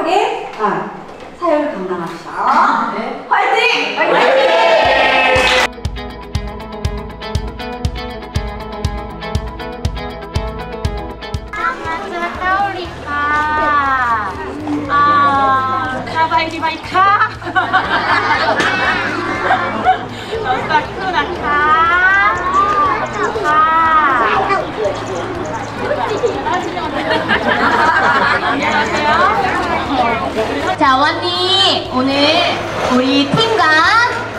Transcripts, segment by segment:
행복하게 사역을 감당합시다. 네. 화이팅! 화이팅! Bye-bye. 자, 원니 오늘 우리 팀과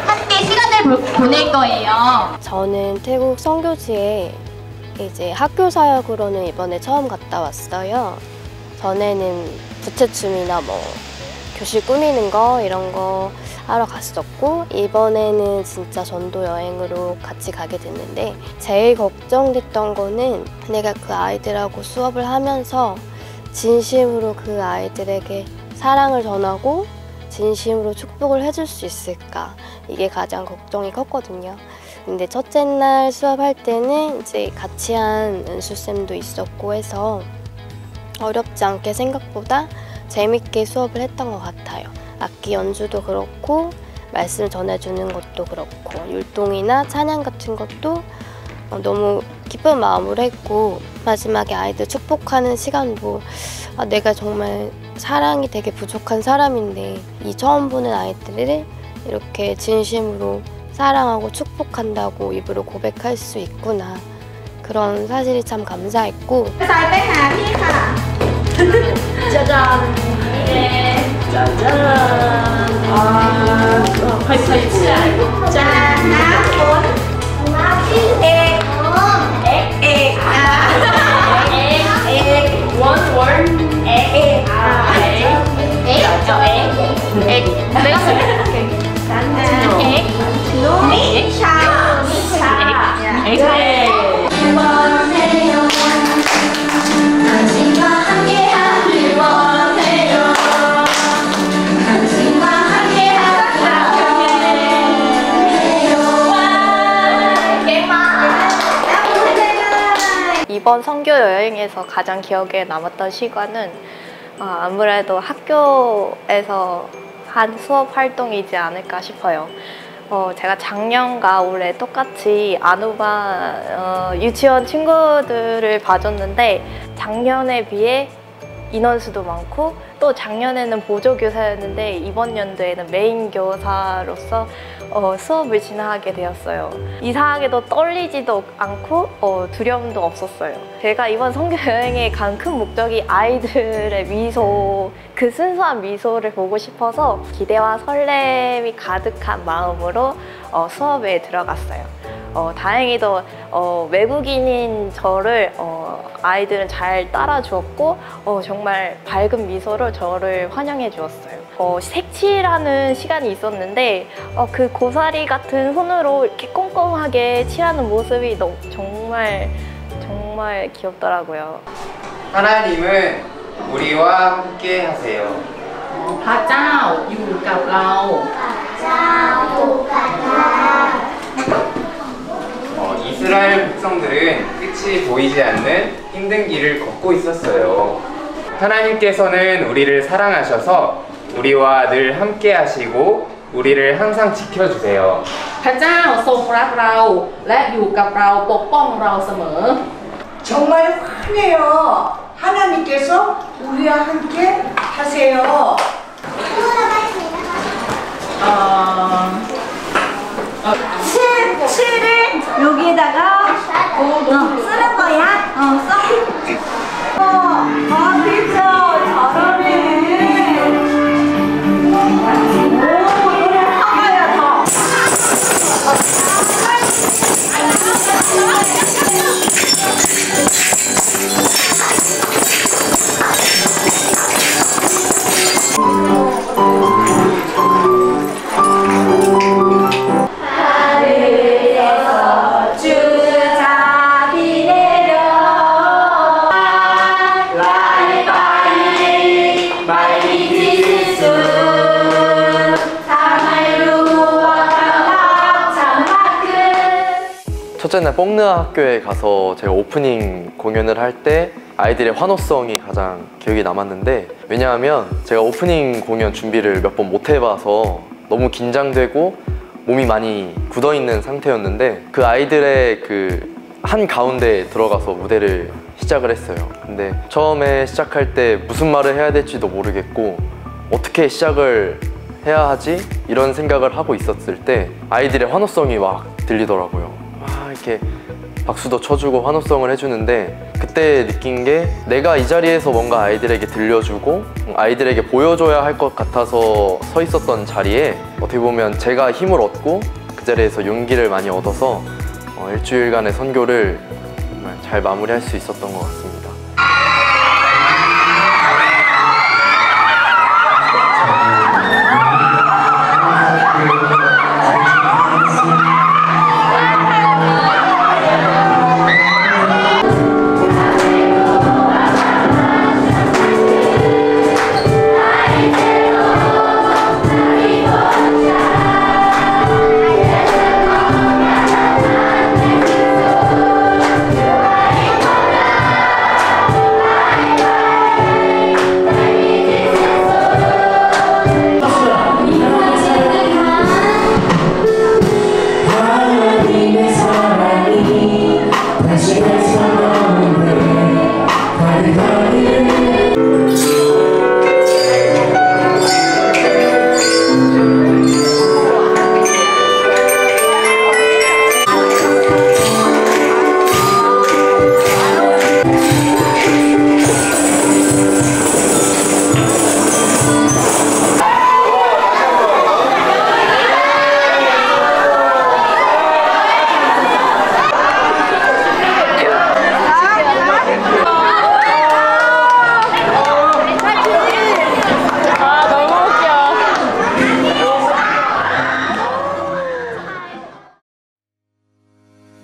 함께 시간을 보낼 거예요. 저는 태국 선교지에 이제 학교 사역으로는 이번에 처음 갔다 왔어요. 전에는 부채춤이나 뭐 교실 꾸미는 거 이런 거 하러 갔었고, 이번에는 진짜 전도 여행으로 같이 가게 됐는데 제일 걱정됐던 거는 내가 그 아이들하고 수업을 하면서 진심으로 그 아이들에게 사랑을 전하고 진심으로 축복을 해줄 수 있을까, 이게 가장 걱정이 컸거든요. 근데 첫째 날 수업할 때는 이제 같이 한 은수쌤도 있었고 해서 어렵지 않게 생각보다 재밌게 수업을 했던 것 같아요. 악기 연주도 그렇고 말씀을 전해주는 것도 그렇고 율동이나 찬양 같은 것도 너무 기쁜 마음으로 했고, 마지막에 아이들 축복하는 시간도 내가 정말 사랑이 되게 부족한 사람인데 이 처음 보는 아이들을 이렇게 진심으로 사랑하고 축복한다고 입으로 고백할 수 있구나, 그런 사실이 참 감사했고. 짜잔! 네. 짜잔! 짠! One word. 내가 쓸게. 이번 선교 여행에서 가장 기억에 남았던 시간은 아무래도 학교에서 한 수업 활동이지 않을까 싶어요. 제가 작년과 올해 똑같이 아누바 유치원 친구들을 봐줬는데 작년에 비해 인원수도 많고, 또 작년에는 보조교사였는데 이번 연도에는 메인 교사로서 수업을 진행하게 되었어요. 이상하게도 떨리지도 않고 두려움도 없었어요. 제가 이번 선교 여행에 간 큰 목적이 아이들의 미소, 그 순수한 미소를 보고 싶어서 기대와 설렘이 가득한 마음으로 수업에 들어갔어요. 다행히도 외국인인 저를 아이들은 잘 따라주었고 정말 밝은 미소로 저를 환영해 주었어요. 색칠하는 시간이 있었는데 그 고사리 같은 손으로 이렇게 꼼꼼하게 칠하는 모습이 정말 귀엽더라고요. 하나님은 우리와 함께 하세요. พระเจ้าอยู่กับเรา 이스라엘 백성들은 끝이 보이지 않는 힘든 길을 걷고 있었어요. 하나님께서는 우리를 사랑하셔서 우리와 늘 함께 하시고 우리를 항상 지켜주세요. พระเจ้าทรงรักเราและอยู่กับเราปกป้องเราเสมอ 정말 환해요. 하나님께서 우리와 함께 하세요. 칠을 여기에다가 쓰는 거야. 써. 그렇죠. 잘하네. 오, 노래 하가야 더. 첫째 날 뽕느 학교에 가서 제가 오프닝 공연을 할 때 아이들의 환호성이 가장 기억에 남았는데, 왜냐하면 제가 오프닝 공연 준비를 몇 번 못 해봐서 너무 긴장되고 몸이 많이 굳어있는 상태였는데, 그 아이들의 그 한가운데 들어가서 무대를 시작을 했어요. 근데 처음에 시작할 때 무슨 말을 해야 될지도 모르겠고 어떻게 시작을 해야 하지? 이런 생각을 하고 있었을 때 아이들의 환호성이 막 들리더라고요. 막 이렇게 박수도 쳐주고 환호성을 해주는데, 그때 느낀 게 내가 이 자리에서 뭔가 아이들에게 들려주고 아이들에게 보여줘야 할 것 같아서 서 있었던 자리에 어떻게 보면 제가 힘을 얻고 그 자리에서 용기를 많이 얻어서 일주일간의 선교를 정말 잘 마무리할 수 있었던 것 같습니다.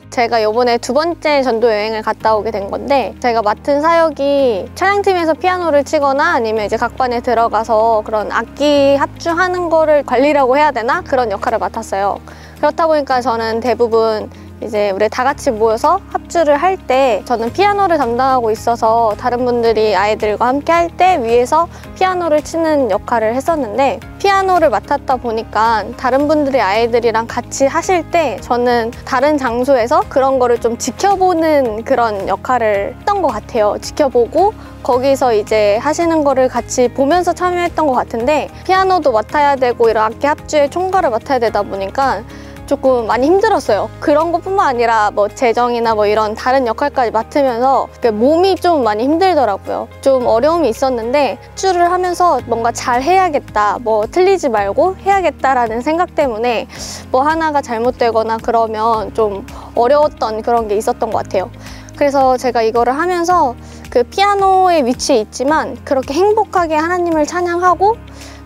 제가 이번에 두 번째 전도 여행을 갔다 오게 된 건데, 제가 맡은 사역이 촬영팀에서 피아노를 치거나 아니면 이제 각반에 들어가서 그런 악기 합주하는 거를 관리라고 해야 되나? 그런 역할을 맡았어요. 그렇다 보니까 저는 대부분 이제 우리 다 같이 모여서 합주를 할 때 저는 피아노를 담당하고 있어서 다른 분들이 아이들과 함께 할 때 위에서 피아노를 치는 역할을 했었는데, 피아노를 맡았다 보니까 다른 분들이 아이들이랑 같이 하실 때 저는 다른 장소에서 그런 거를 좀 지켜보는 그런 역할을 했던 것 같아요. 지켜보고 거기서 이제 하시는 거를 같이 보면서 참여했던 것 같은데, 피아노도 맡아야 되고 이런 악기 합주의 총괄을 맡아야 되다 보니까 조금 많이 힘들었어요. 그런 것뿐만 아니라 뭐 재정이나 뭐 이런 다른 역할까지 맡으면서 몸이 좀 많이 힘들더라고요. 좀 어려움이 있었는데 합주를 하면서 뭔가 잘 해야겠다, 뭐 틀리지 말고 해야겠다라는 생각 때문에 뭐 하나가 잘못되거나 그러면 좀 어려웠던 그런 게 있었던 것 같아요. 그래서 제가 이거를 하면서 그 피아노의 위치에 있지만 그렇게 행복하게 하나님을 찬양하고,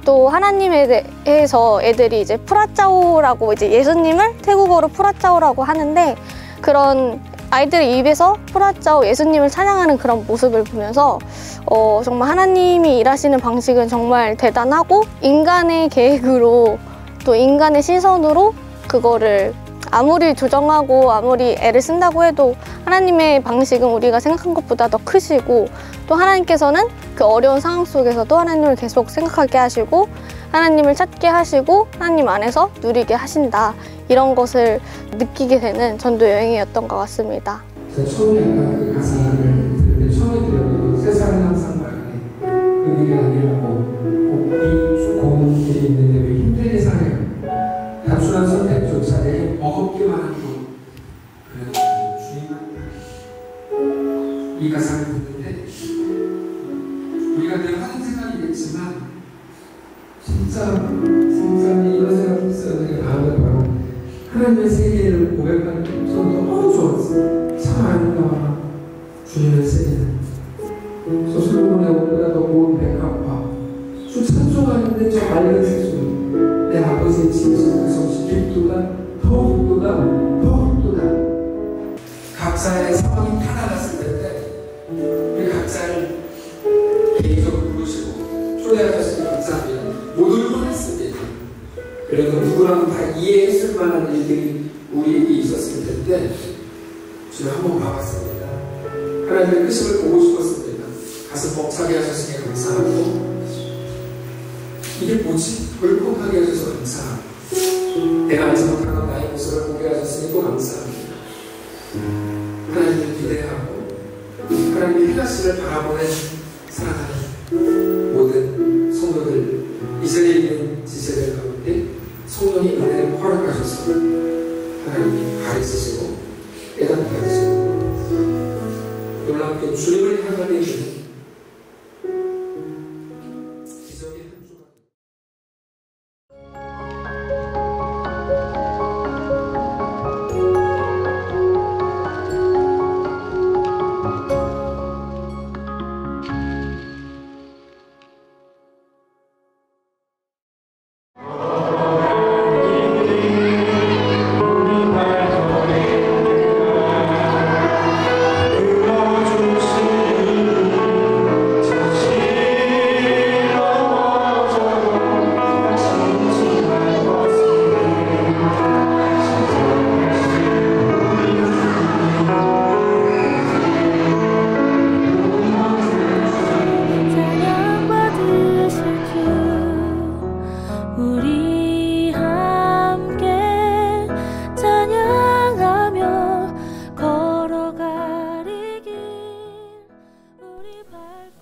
또 하나님에 대해서 애들이 이제 프라짜오라고, 이제 예수님을 태국어로 프라짜오라고 하는데, 그런 아이들의 입에서 프라짜오 예수님을 찬양하는 그런 모습을 보면서 정말 하나님이 일하시는 방식은 정말 대단하고, 인간의 계획으로 또 인간의 시선으로 그거를 아무리 조정하고 아무리 애를 쓴다고 해도 하나님의 방식은 우리가 생각한 것보다 더 크시고, 또 하나님께서는 그 어려운 상황 속에서도 하나님을 계속 생각하게 하시고 하나님을 찾게 하시고 하나님 안에서 누리게 하신다, 이런 것을 느끼게 되는 전도 여행이었던 것 같습니다. 제가 처음에 약간 그 가사를 들으면 처음에 들어도 세상은 항상 말해 그 길이 아니라고, 이 고운 길이 있는데 왜 힘들게 사네요. 단순한 선택조차 내게 버겁기만 하고 그래도 주님은 이 가사를 듣는데 우리가 늘 하는 생각이겠지만 진짜 이런 생각이 있어요. 내가 다음에 바로 하나님의 세계를 고백하는 게 저는 너무 좋았어요. 참 아름다워 주님의 세계는. 솔로몬의 옷보다 더 고운 백합화, 주 찬송하는데 저 맑은 새소리, 내 아버지의 진심 그 성실 깊도다, 더욱도다. 각자의 상황이 다 달랐을 텐데 우리 각자를 개인적으로 부르시고 초대하셨으니 감사합니다. 모두를 원했습니다. 그래도 누구라도 다 이해했을 만한 일들이 우리에게 있었을 텐데 제가 한번 봐봤습니다. 하나님의 끄심을 보고 싶었습니다. 하나님께서 먹사게 하셨으니 감사하고 이게 뭐지? 벌컥하게 하셔서 감사하고 내가 알지 못한 건 나의 모습을 보게 하셨으니 또 감사합니다. 하나님을 기대하고 하나님의 필요하심을 바라보는 사랑하는 모든 성도들 이스라엘에 있는 지체들 가운데 성령이 은혜를 허락하셔서 하나님이 가르치시고 깨닫게 하시고 놀랍게 주님을 향하게 되는 기적의 한 주가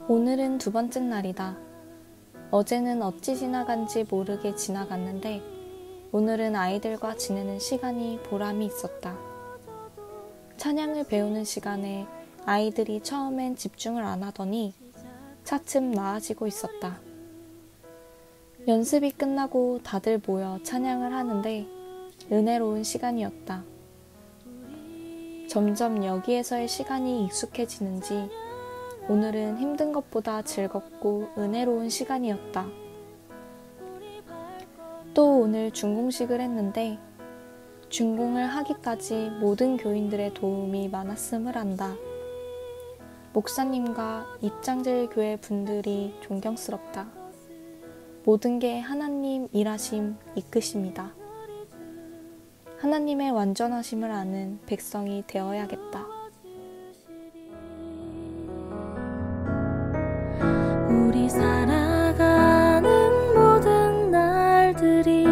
오늘은 두 번째 날이다. 어제는 어찌 지나간지 모르게 지나갔는데 오늘은 아이들과 지내는 시간이 보람이 있었다. 찬양을 배우는 시간에 아이들이 처음엔 집중을 안 하더니 차츰 나아지고 있었다. 연습이 끝나고 다들 모여 찬양을 하는데 은혜로운 시간이었다. 점점 여기에서의 시간이 익숙해지는지 오늘은 힘든 것보다 즐겁고 은혜로운 시간이었다. 또 오늘 준공식을 했는데 준공을 하기까지 모든 교인들의 도움이 많았음을 안다. 목사님과 입장절 교회 분들이 존경스럽다. 모든 게 하나님 일하심 이끄십니다. 하나님의 완전하심을 아는 백성이 되어야겠다. 우리 살아가는 모든 날들이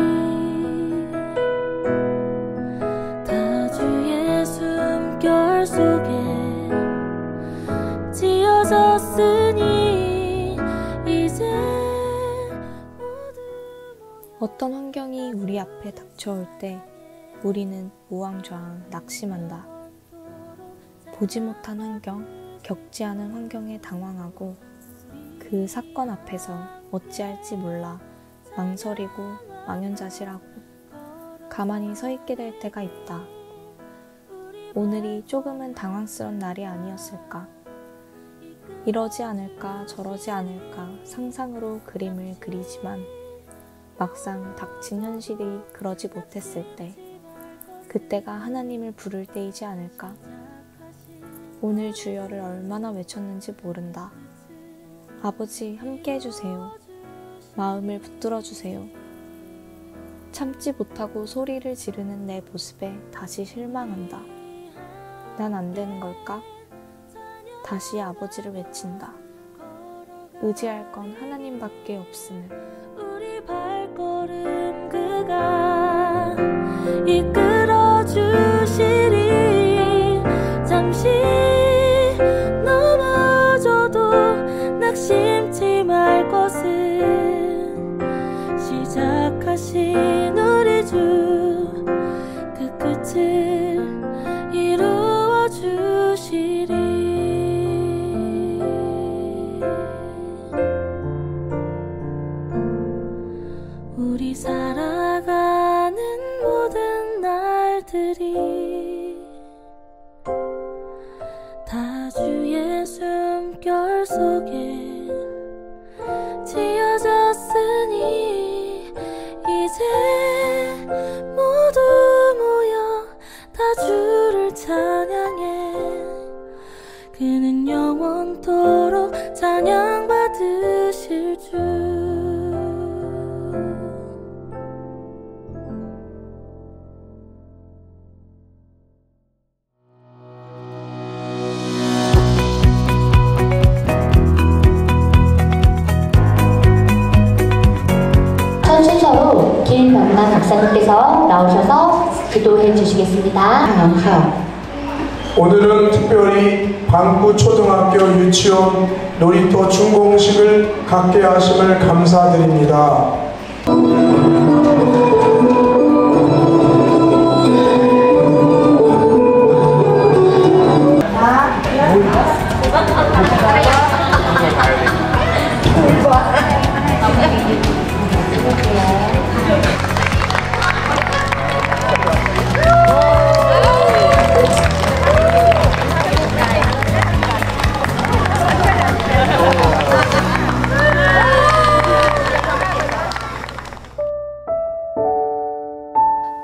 다 주의 숨결 속에 지어졌으니 이제 어떤 환경이 우리 앞에 닥쳐올 때 우리는 우왕좌왕 낙심한다. 보지 못한 환경, 겪지 않은 환경에 당황하고 그 사건 앞에서 어찌할지 몰라 망설이고 망연자실하고 가만히 서 있게 될 때가 있다. 오늘이 조금은 당황스러운 날이 아니었을까? 이러지 않을까 저러지 않을까 상상으로 그림을 그리지만 막상 닥친 현실이 그러지 못했을 때 그때가 하나님을 부를 때이지 않을까? 오늘 주여를 얼마나 외쳤는지 모른다. 아버지 함께 해주세요. 마음을 붙들어 주세요. 참지 못하고 소리를 지르는 내 모습에 다시 실망한다. 난 안 되는 걸까? 다시 아버지를 외친다. 의지할 건 하나님밖에 없음을. 우리 발걸음 그가 이끌어 주시리. 잠시 넘어져도 낙심치 말 것은 시작하신 우리 주 그 끝을 이루어 주시리. 우리 살아가는 모든 날들이 다 주의 숨결 속에 지어졌으니 이제 모두 모여 다 주를 찬양해. 그는 영원토록 찬양받으실 주. 김남 박사님께서 나오셔서 기도해 주시겠습니다. 오늘은 특별히 방구초등학교 유치원 놀이터 준공식을 갖게 하심을 감사드립니다.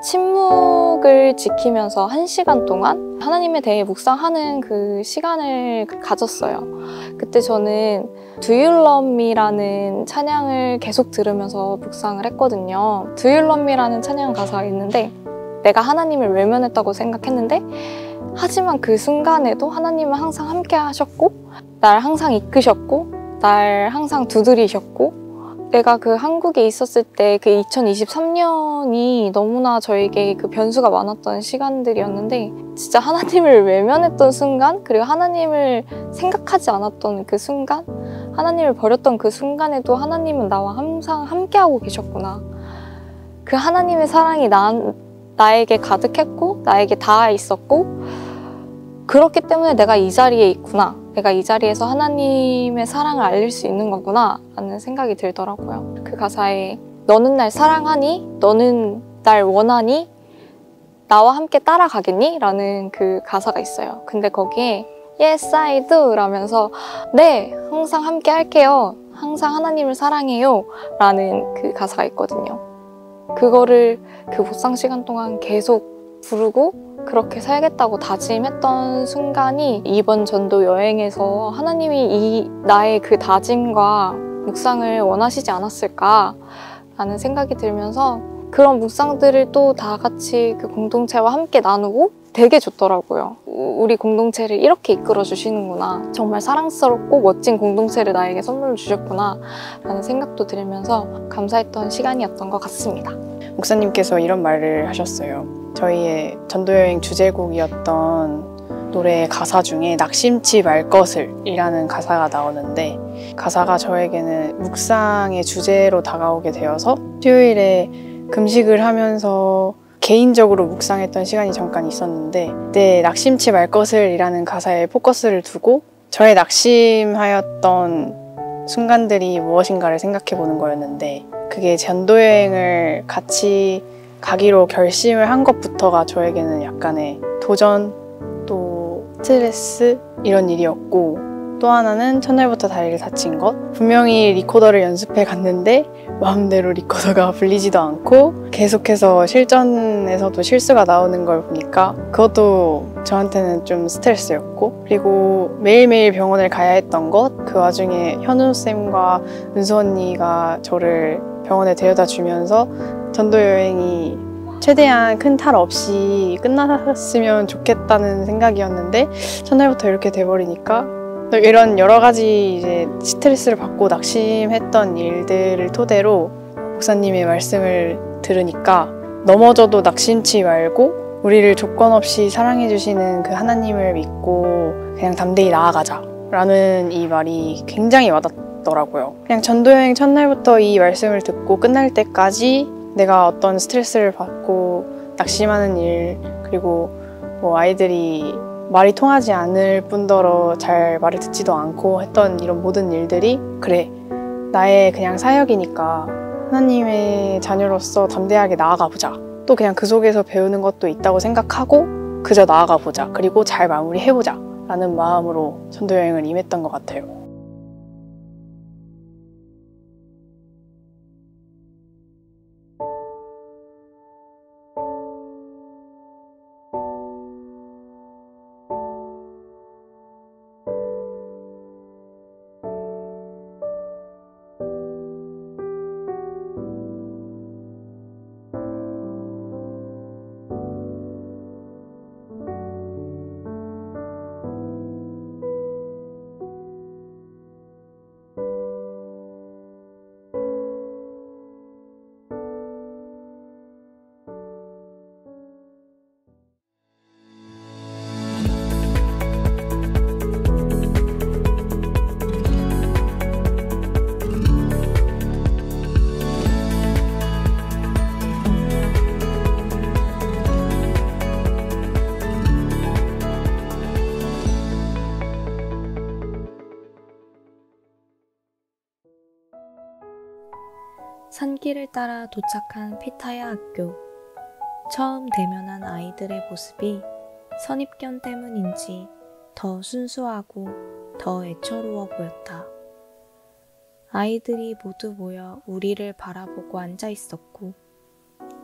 침묵을 지키면서 1시간 동안 하나님에 대해 묵상하는 그 시간을 가졌어요. 그때 저는 Do You Love Me라는 찬양을 계속 들으면서 묵상을 했거든요. Do You Love Me라는 찬양 가사가 있는데 내가 하나님을 외면했다고 생각했는데 하지만 그 순간에도 하나님은 항상 함께 하셨고 날 항상 이끄셨고 날 항상 두드리셨고 내가 그 한국에 있었을 때 그 2023년이 너무나 저에게 그 변수가 많았던 시간들이었는데 진짜 하나님을 외면했던 순간 그리고 하나님을 생각하지 않았던 그 순간 하나님을 버렸던 그 순간에도 하나님은 나와 항상 함께하고 계셨구나. 그 하나님의 사랑이 나에게 가득했고 나에게 닿아 있었고 그렇기 때문에 내가 이 자리에 있구나. 내가 이 자리에서 하나님의 사랑을 알릴 수 있는 거구나 라는 생각이 들더라고요. 그 가사에 너는 날 사랑하니? 너는 날 원하니? 나와 함께 따라가겠니? 라는 그 가사가 있어요. 근데 거기에 Yes, I do 라면서 네, 항상 함께 할게요. 항상 하나님을 사랑해요 라는 그 가사가 있거든요. 그거를 그 묵상 시간 동안 계속 부르고 그렇게 살겠다고 다짐했던 순간이 이번 전도 여행에서 하나님이 나의 그 다짐과 묵상을 원하시지 않았을까 라는 생각이 들면서 그런 묵상들을 또 다 같이 그 공동체와 함께 나누고 되게 좋더라고요. 우리 공동체를 이렇게 이끌어 주시는구나. 정말 사랑스럽고 멋진 공동체를 나에게 선물로 주셨구나 라는 생각도 들으면서 감사했던 시간이었던 것 같습니다. 목사님께서 이런 말을 하셨어요. 저희의 전도여행 주제곡이었던 노래의 가사 중에 낙심치 말 것을 이라는 가사가 나오는데 가사가 저에게는 묵상의 주제로 다가오게 되어서 수요일에 금식을 하면서 개인적으로 묵상했던 시간이 잠깐 있었는데 그때 낙심치 말 것을 이라는 가사에 포커스를 두고 저의 낙심하였던 순간들이 무엇인가를 생각해 보는 거였는데 그게 전도여행을 같이 가기로 결심을 한 것부터가 저에게는 약간의 도전, 또 스트레스 이런 일이었고 또 하나는 첫날부터 다리를 다친 것 분명히 리코더를 연습해 갔는데 마음대로 리코더가 불리지도 않고 계속해서 실전에서도 실수가 나오는 걸 보니까 그것도 저한테는 좀 스트레스였고 그리고 매일매일 병원을 가야 했던 것 그 와중에 현우쌤과 은수 언니가 저를 병원에 데려다 주면서 전도여행이 최대한 큰 탈 없이 끝났으면 좋겠다는 생각이었는데 첫날부터 이렇게 돼버리니까 이런 여러 가지 이제 스트레스를 받고 낙심했던 일들을 토대로 목사님의 말씀을 들으니까 넘어져도 낙심치 말고 우리를 조건 없이 사랑해 주시는 그 하나님을 믿고 그냥 담대히 나아가자 라는 이 말이 굉장히 와닿더라고요. 그냥 전도여행 첫날부터 이 말씀을 듣고 끝날 때까지 내가 어떤 스트레스를 받고 낙심하는 일 그리고 뭐 아이들이 말이 통하지 않을 뿐더러 잘 말을 듣지도 않고 했던 이런 모든 일들이 그래 나의 그냥 사역이니까 하나님의 자녀로서 담대하게 나아가 보자 또 그냥 그 속에서 배우는 것도 있다고 생각하고 그저 나아가 보자 그리고 잘 마무리해보자 라는 마음으로 전도여행을 임했던 것 같아요. 산길을 따라 도착한 피타야 학교. 처음 대면한 아이들의 모습이 선입견 때문인지 더 순수하고 더 애처로워 보였다. 아이들이 모두 모여 우리를 바라보고 앉아 있었고,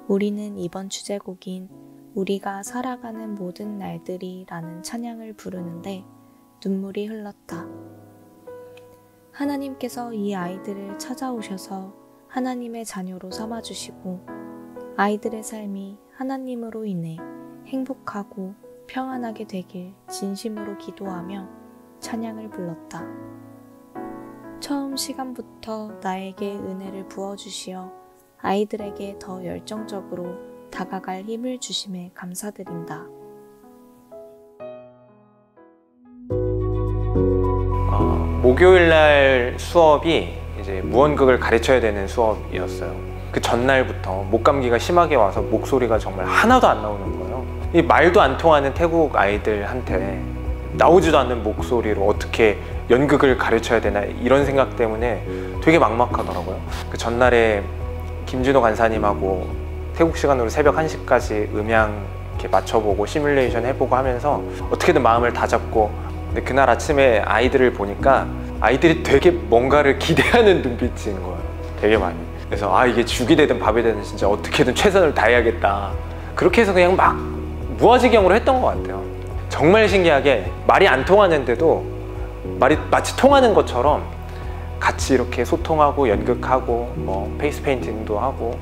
우리는 이번 주제곡인 우리가 살아가는 모든 날들이라는 찬양을 부르는데 눈물이 흘렀다. 하나님께서 이 아이들을 찾아오셔서 하나님의 자녀로 삼아주시고 아이들의 삶이 하나님으로 인해 행복하고 평안하게 되길 진심으로 기도하며 찬양을 불렀다. 처음 시간부터 나에게 은혜를 부어주시어 아이들에게 더 열정적으로 다가갈 힘을 주심에 감사드린다. 목요일날 수업이 이제 무언극을 가르쳐야 되는 수업이었어요. 그 전날부터 목감기가 심하게 와서 목소리가 정말 하나도 안 나오는 거예요. 이 말도 안 통하는 태국 아이들한테 나오지도 않는 목소리로 어떻게 연극을 가르쳐야 되나 이런 생각 때문에 되게 막막하더라고요. 그 전날에 김진호 간사님하고 태국 시간으로 새벽 1시까지 음향 이렇게 맞춰보고 시뮬레이션 해보고 하면서 어떻게든 마음을 다잡고, 근데 그날 아침에 아이들을 보니까 아이들이 되게 뭔가를 기대하는 눈빛인 거예요. 되게 많이. 그래서 이게 죽이 되든 밥이 되든 진짜 어떻게든 최선을 다해야겠다. 그렇게 해서 그냥 막 무아지경으로 했던 것 같아요. 정말 신기하게 말이 안 통하는데도 말이 마치 통하는 것처럼 같이 이렇게 소통하고 연극하고 뭐 페이스 페인팅도 하고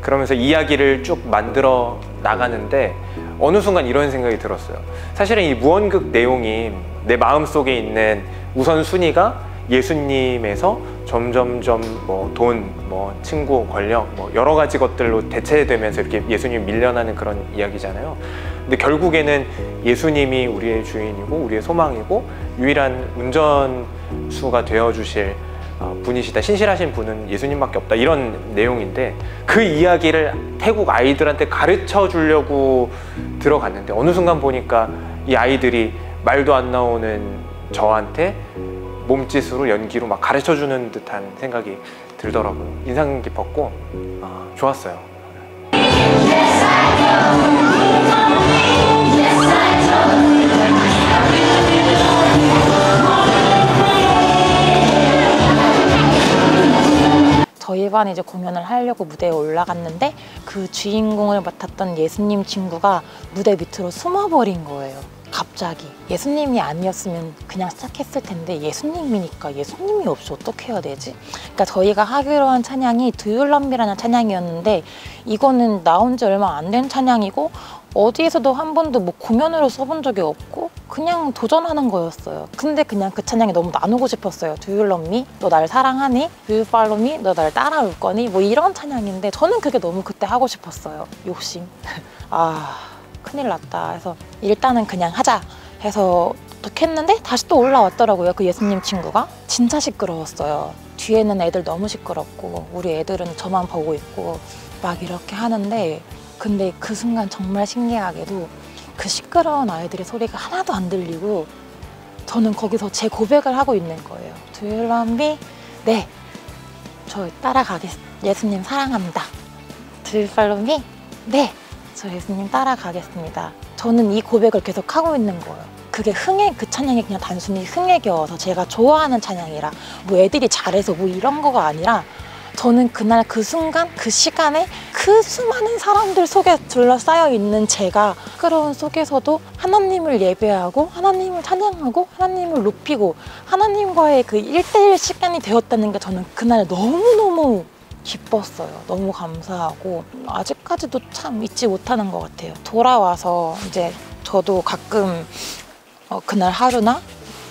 그러면서 이야기를 쭉 만들어 나가는데 어느 순간 이런 생각이 들었어요. 사실은 이 무언극 내용이 내 마음속에 있는 우선순위가 예수님에서 점점점 뭐 돈, 뭐 친구, 권력, 뭐 여러 가지 것들로 대체되면서 이렇게 예수님이 밀려나는 그런 이야기잖아요. 근데 결국에는 예수님이 우리의 주인이고 우리의 소망이고 유일한 운전수가 되어주실 분이시다. 신실하신 분은 예수님밖에 없다. 이런 내용인데 그 이야기를 태국 아이들한테 가르쳐 주려고 들어갔는데 어느 순간 보니까 이 아이들이 말도 안 나오는 저한테 몸짓으로 연기로 막 가르쳐주는 듯한 생각이 들더라고요. 인상 깊었고 좋았어요. 저희 반이 이제 공연을 하려고 무대에 올라갔는데 그 주인공을 맡았던 예수님 친구가 무대 밑으로 숨어버린 거예요. 갑자기. 예수님이 아니었으면 그냥 시작했을 텐데 예수님이니까 예수님이 없이 어떻게 해야 되지? 그러니까 저희가 하기로 한 찬양이 Do You Love Me라는 찬양이었는데 이거는 나온 지 얼마 안 된 찬양이고 어디에서도 한 번도 뭐 공연으로 써본 적이 없고 그냥 도전하는 거였어요. 근데 그냥 그 찬양이 너무 나누고 싶었어요. Do you love me? 너 날 사랑하니? Do you follow me? 너 날 따라올 거니? 뭐 이런 찬양인데 저는 그게 너무 그때 하고 싶었어요. 욕심. 큰일 났다 해서 일단은 그냥 하자 해서 어떻게 했는데 다시 또 올라왔더라고요. 그 예수님 친구가. 진짜 시끄러웠어요. 뒤에는 애들 너무 시끄럽고 우리 애들은 저만 보고 있고 막 이렇게 하는데 근데 그 순간 정말 신기하게도 그 시끄러운 아이들의 소리가 하나도 안 들리고 저는 거기서 제 고백을 하고 있는 거예요. Do you love me? 네, 저 따라가겠습니다. 예수님 사랑합니다. Do you follow me? 네, 저 예수님 따라가겠습니다. 저는 이 고백을 계속 하고 있는 거예요. 그게 그 찬양이 그냥 단순히 흥에 겨워서 제가 좋아하는 찬양이라 뭐 애들이 잘해서 뭐 이런 거가 아니라 저는 그날 그 순간 그 시간에 그 수많은 사람들 속에 둘러싸여 있는 제가 시끄러운 속에서도 하나님을 예배하고 하나님을 찬양하고 하나님을 높이고 하나님과의 그 1대1 시간이 되었다는 게 저는 그날 너무너무 기뻤어요. 너무 감사하고 아직까지도 참 잊지 못하는 것 같아요. 돌아와서 이제 저도 가끔 그날 하루나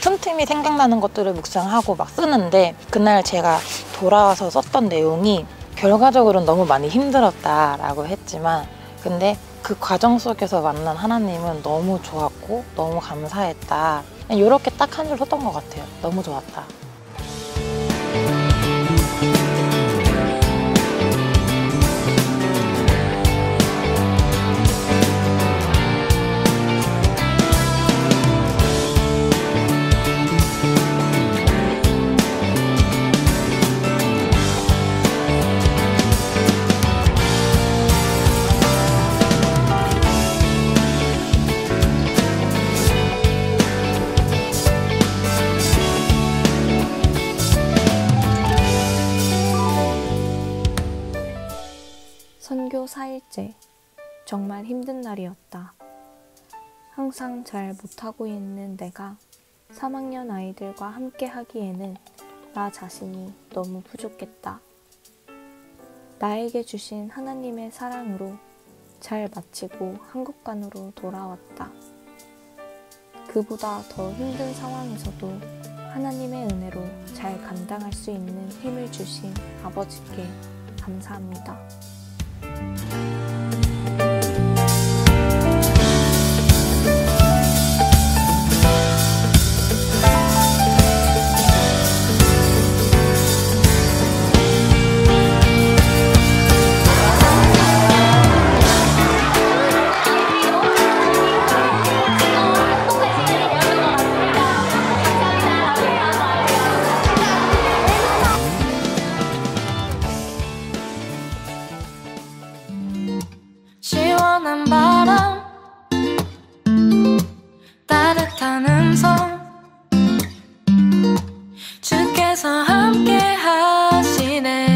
틈틈이 생각나는 것들을 묵상하고 막 쓰는데 그날 제가 돌아와서 썼던 내용이 결과적으로는 너무 많이 힘들었다라고 했지만 근데 그 과정 속에서 만난 하나님은 너무 좋았고 너무 감사했다. 이렇게 딱 한 줄 썼던 것 같아요. 너무 좋았다. 4일째. 정말 힘든 날이었다. 항상 잘 못하고 있는 내가 3학년 아이들과 함께 하기에는 나 자신이 너무 부족했다. 나에게 주신 하나님의 사랑으로 잘 마치고 한국관으로 돌아왔다. 그보다 더 힘든 상황에서도 하나님의 은혜로 잘 감당할 수 있는 힘을 주신 아버지께 감사합니다. 시원한 바람 따뜻한 음성 주께서 함께 하시네.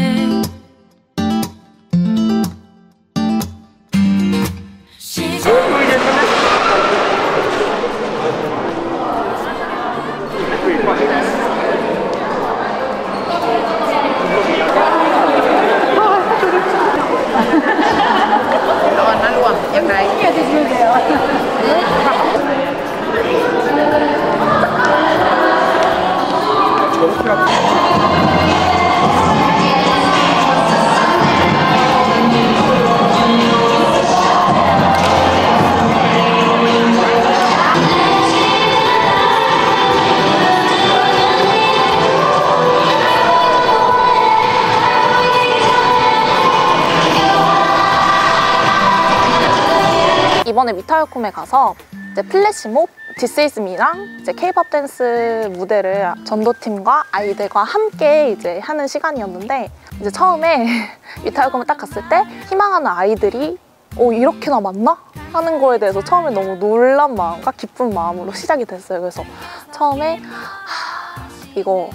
이번에 미타요콤에 가서 이제 플래시몹, This Is Me랑 이제 K-pop 댄스 무대를 전도팀과 아이들과 함께 이제 하는 시간이었는데, 이제 처음에 미타요콤을 딱 갔을 때 희망하는 아이들이 이렇게나 많나? 하는 거에 대해서 처음에 너무 놀란 마음과 기쁜 마음으로 시작이 됐어요. 그래서 처음에 이거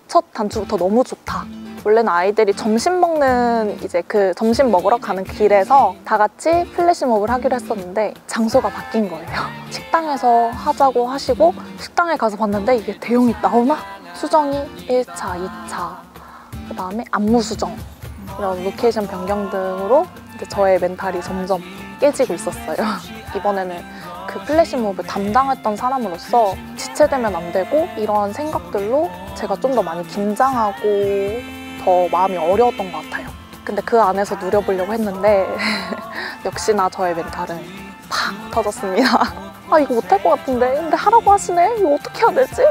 첫 단추부터 너무 좋다. 원래는 아이들이 점심 먹는 그 점심 먹으러 가는 길에서 다 같이 플래시몹을 하기로 했었는데 장소가 바뀐 거예요. 식당에서 하자고 하시고 식당에 가서 봤는데 이게 대용이 나오나? 수정이 1차, 2차, 그 다음에 안무 수정 이런 로케이션 변경 등으로 이제 저의 멘탈이 점점 깨지고 있었어요. 이번에는 그 플래시몹을 담당했던 사람으로서 지체되면 안 되고 이런 생각들로 제가 좀 더 많이 긴장하고 더 마음이 어려웠던 것 같아요. 근데 그 안에서 누려보려고 했는데 역시나 저의 멘탈은 팡 터졌습니다. 아 이거 못할 것 같은데 근데 하라고 하시네? 이거 어떻게 해야 되지?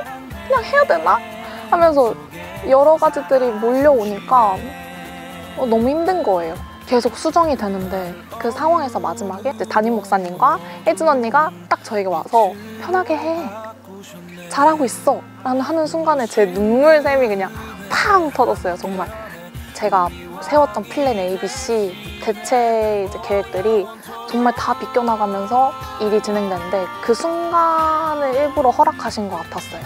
그냥 해야 되나? 하면서 여러 가지들이 몰려오니까 너무 힘든 거예요. 계속 수정이 되는데 그 상황에서 마지막에 이제 담임 목사님과 혜진 언니가 딱 저에게 와서 편하게 해. 잘하고 있어. 라는 하는 순간에 제 눈물샘이 그냥 팡 터졌어요. 정말 제가 세웠던 플랜 A, B, C 대체 이제 계획들이 정말 다 비껴나가면서 일이 진행되는데 그 순간을 일부러 허락하신 것 같았어요.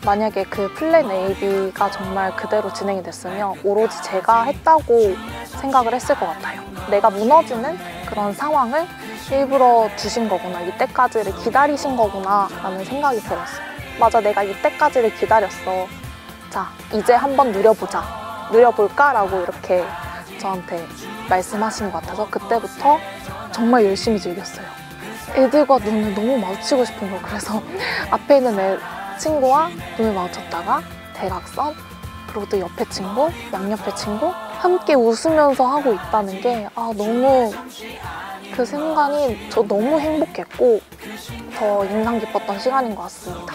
만약에 그 플랜 A, B가 정말 그대로 진행이 됐으면 오로지 제가 했다고 생각을 했을 것 같아요. 내가 무너지는 그런 상황을 일부러 두신 거구나, 이때까지를 기다리신 거구나 라는 생각이 들었어요. 맞아, 내가 이때까지를 기다렸어. 자, 이제 한번 누려볼까? 라고 이렇게 저한테 말씀하시는 것 같아서 그때부터 정말 열심히 즐겼어요. 애들과 눈을 너무 마주치고 싶은 거예요. 그래서 앞에 있는 친구와 눈을 마주쳤다가 대각선, 그리고 또 옆에 친구, 양옆에 친구 함께 웃으면서 하고 있다는 게 너무 그 순간이 저 너무 행복했고 더 인상 깊었던 시간인 것 같습니다.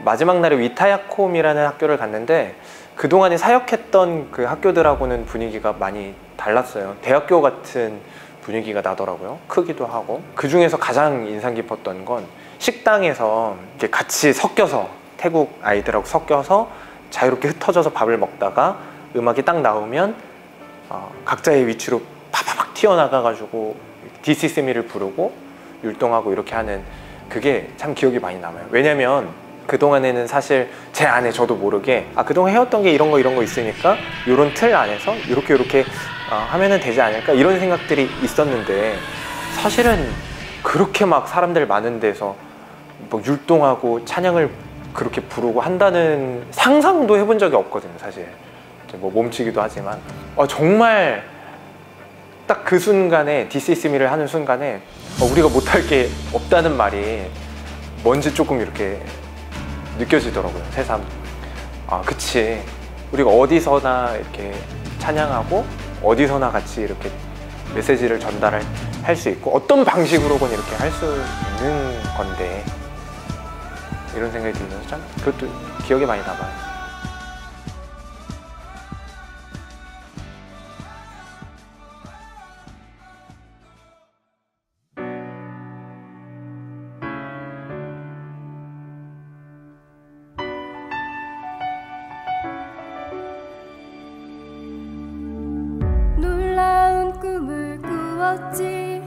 마지막 날에 위타야콤이라는 학교를 갔는데 그동안에 사역했던 그 학교들하고는 분위기가 많이 달랐어요. 대학교 같은 분위기가 나더라고요. 크기도 하고. 그 중에서 가장 인상 깊었던 건 식당에서 이렇게 같이 섞여서 태국 아이들하고 섞여서 자유롭게 흩어져서 밥을 먹다가 음악이 딱 나오면 각자의 위치로 파파박 튀어나가가지고 This is me를 부르고 율동하고 이렇게 하는 그게 참 기억이 많이 남아요. 왜냐면 그동안에는 사실 제 안에 저도 모르게 그동안 해왔던 게 이런 거 있으니까 이런 틀 안에서 이렇게 하면은 되지 않을까 이런 생각들이 있었는데 사실은 그렇게 막 사람들 많은 데서 뭐 율동하고 찬양을 그렇게 부르고 한다는 상상도 해본 적이 없거든요. 사실 뭐 몸치기도 하지만 정말 딱 그 순간에 This is me를 하는 순간에 우리가 못할 게 없다는 말이 뭔지 조금 이렇게 느껴지더라고요. 새삼 그치, 우리가 어디서나 이렇게 찬양하고 어디서나 같이 이렇게 메시지를 전달할 수 있고 어떤 방식으로건 이렇게 할 수 있는 건데 이런 생각이 들면서 참 그것도 기억에 많이 남아요. 놀라운 꿈을 꾸었지.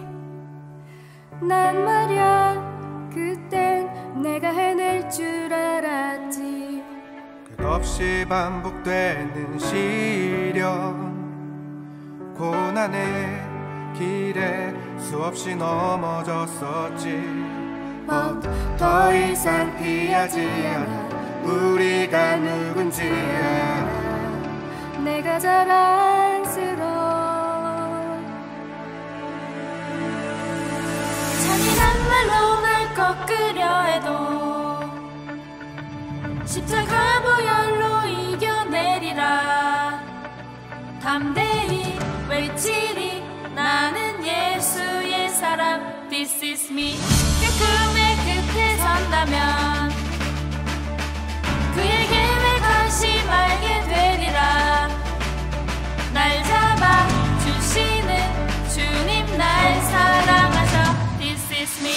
난 말야 그땐 내가 해낼 줄 알았지. 끝없이 반복되는 시련 고난의 길에 수없이 넘어졌었지. 더 이상 피하지 않아. 우리가 누군지 알아. 내가 자랑스러워. 잔인한 말로 날 꺾으려 해도 십자가 보혈로 이겨내리라. 담대히 외치리 나는 예수의 사람. This is me. 꿈의 끝에 선다면 그의 계획 관심 알게 되리라. 날 잡아 주시는 주님 날 사랑하셔. This is me.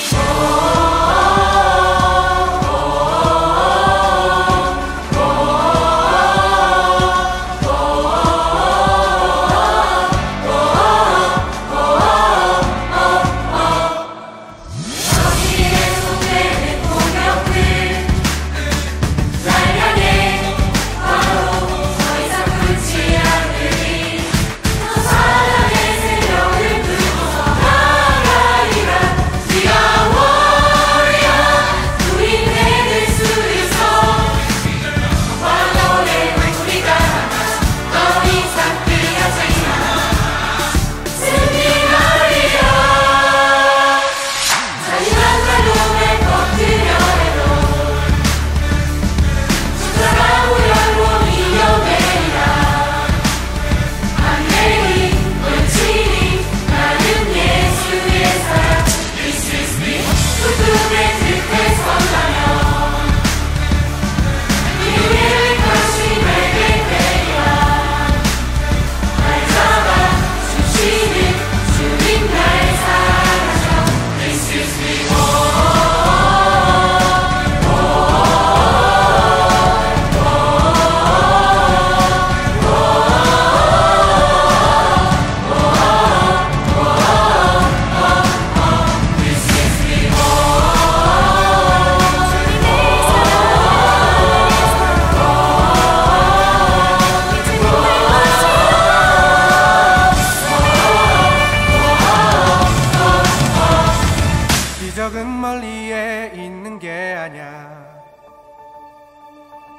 기적은 멀리에 있는 게 아냐.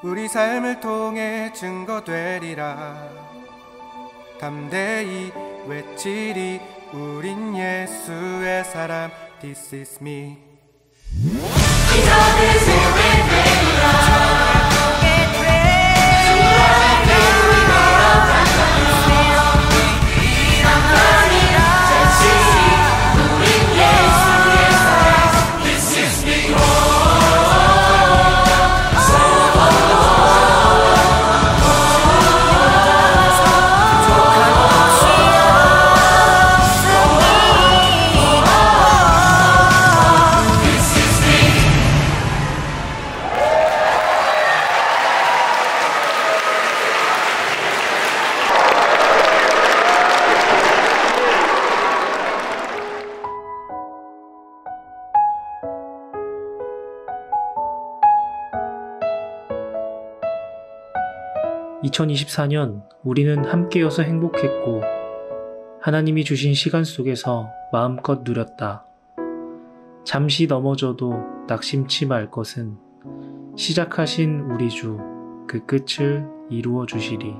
우리 삶을 통해 증거되리라. 담대히 외치리 우린 예수의 사람. This is me. 기적을 증거되리라. 2024년 우리는 함께여서 행복했고 하나님이 주신 시간 속에서 마음껏 누렸다. 잠시 넘어져도 낙심치 말 것은 시작하신 우리 주 그 끝을 이루어 주시리.